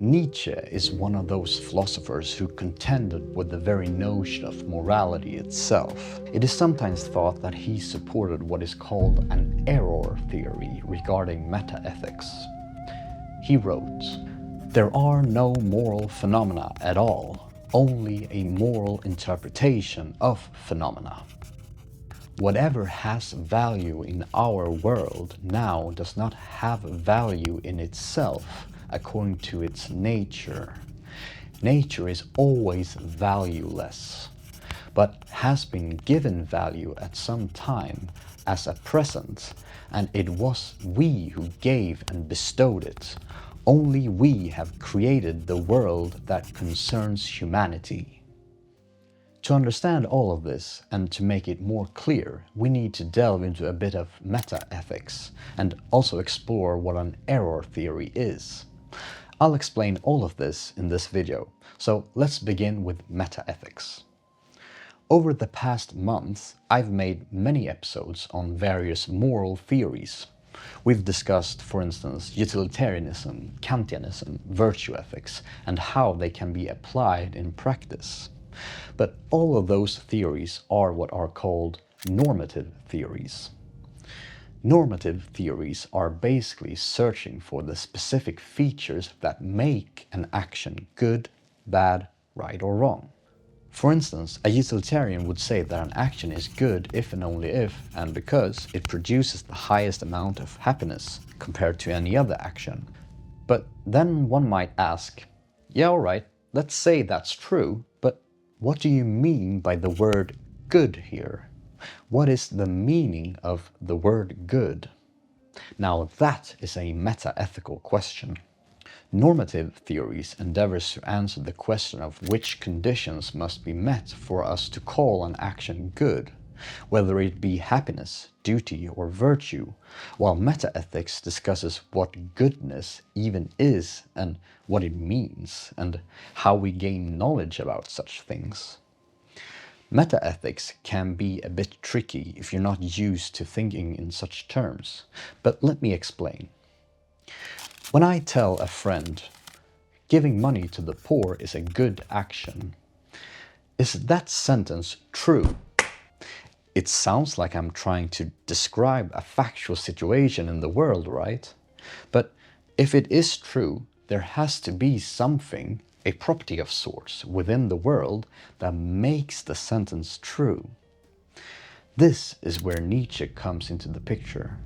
Nietzsche is one of those philosophers who contended with the very notion of morality itself. It is sometimes thought that he supported what is called an error theory regarding metaethics. He wrote, "There are no moral phenomena at all, only a moral interpretation of phenomena. Whatever has value in our world now does not have value in itself according to its nature. Nature is always valueless, but has been given value at some time as a present, and it was we who gave and bestowed it. Only we have created the world that concerns humanity." To understand all of this and to make it more clear, we need to delve into a bit of metaethics and also explore what an error theory is. I'll explain all of this in this video, so let's begin with metaethics. Over the past month, I've made many episodes on various moral theories. We've discussed, for instance, utilitarianism, Kantianism, virtue ethics, and how they can be applied in practice. But all of those theories are what are called normative theories. Normative theories are basically searching for the specific features that make an action good, bad, right or wrong. For instance, a utilitarian would say that an action is good if and only if and because it produces the highest amount of happiness compared to any other action. But then one might ask, yeah, alright, let's say that's true, but what do you mean by the word good here? What is the meaning of the word good? Now that is a metaethical question. Normative theories endeavors to answer the question of which conditions must be met for us to call an action good, whether it be happiness, duty, or virtue, while metaethics discusses what goodness even is and what it means, and how we gain knowledge about such things. Metaethics can be a bit tricky if you're not used to thinking in such terms, but let me explain. When I tell a friend, giving money to the poor is a good action, is that sentence true? It sounds like I'm trying to describe a factual situation in the world, right? But if it is true, there has to be something, a property of sorts, within the world that makes the sentence true. This is where Nietzsche comes into the picture.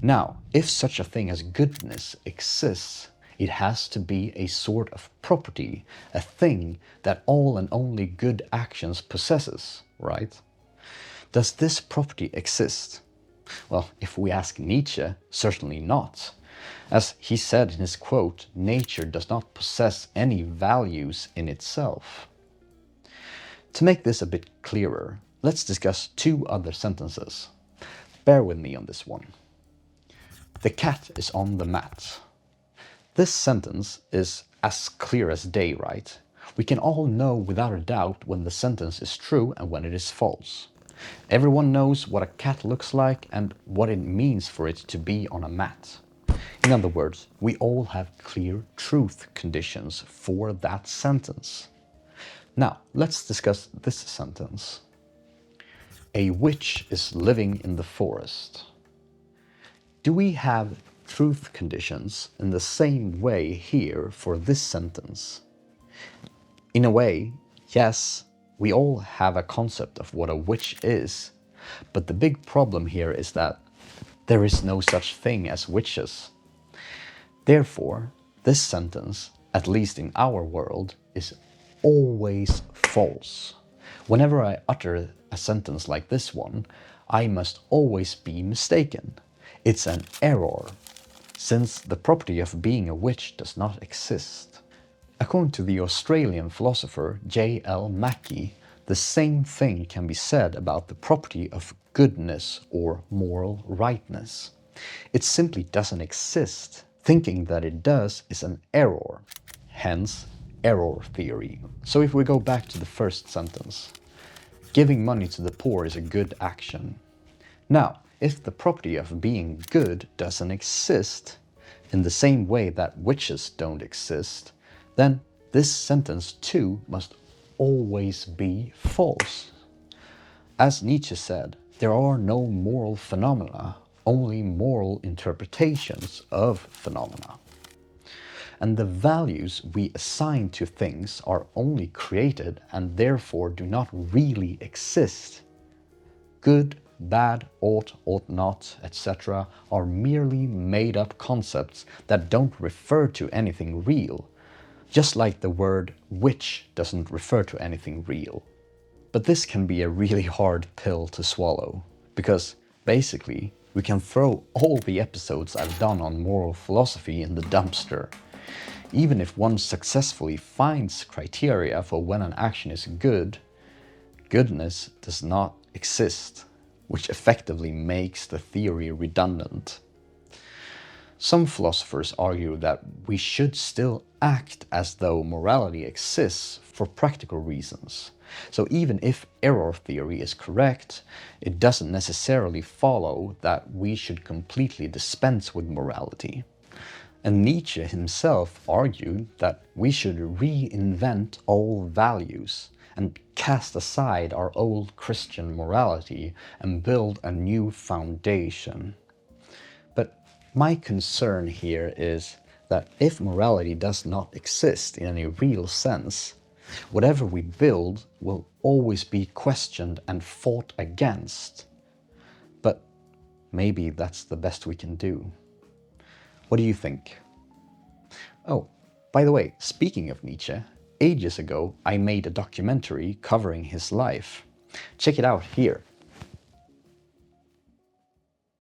Now, if such a thing as goodness exists, it has to be a sort of property, a thing that all and only good actions possesses, right? Does this property exist? Well, if we ask Nietzsche, certainly not. As he said in his quote, nature does not possess any values in itself. To make this a bit clearer, let's discuss two other sentences. Bear with me on this one. The cat is on the mat. This sentence is as clear as day, right? We can all know without a doubt when the sentence is true and when it is false. Everyone knows what a cat looks like and what it means for it to be on a mat. In other words, we all have clear truth conditions for that sentence. Now, let's discuss this sentence. A witch is living in the forest. Do we have truth conditions in the same way here for this sentence? In a way, yes, we all have a concept of what a witch is, but the big problem here is that there is no such thing as witches. Therefore, this sentence, at least in our world, is always false. Whenever I utter a sentence like this one, I must always be mistaken. It's an error, since the property of being a witch does not exist. According to the Australian philosopher J.L. Mackie, the same thing can be said about the property of goodness or moral rightness. It simply doesn't exist. Thinking that it does is an error, hence error theory. So if we go back to the first sentence, giving money to the poor is a good action. Now, if the property of being good doesn't exist, in the same way that witches don't exist, then this sentence too must always be false. As Nietzsche said, there are no moral phenomena, only moral interpretations of phenomena. And the values we assign to things are only created and therefore do not really exist. Good, bad, ought not, etc. are merely made-up concepts that don't refer to anything real, just like the word witch doesn't refer to anything real. But this can be a really hard pill to swallow, because basically we can throw all the episodes I've done on moral philosophy in the dumpster. Even if one successfully finds criteria for when an action is good, goodness does not exist, which effectively makes the theory redundant. Some philosophers argue that we should still act as though morality exists for practical reasons. So even if error theory is correct, it doesn't necessarily follow that we should completely dispense with morality. And Nietzsche himself argued that we should reinvent all values and cast aside our old Christian morality and build a new foundation. But my concern here is that if morality does not exist in any real sense, whatever we build will always be questioned and fought against. But maybe that's the best we can do. What do you think? Oh, by the way, speaking of Nietzsche, ages ago I made a documentary covering his life. Check it out here.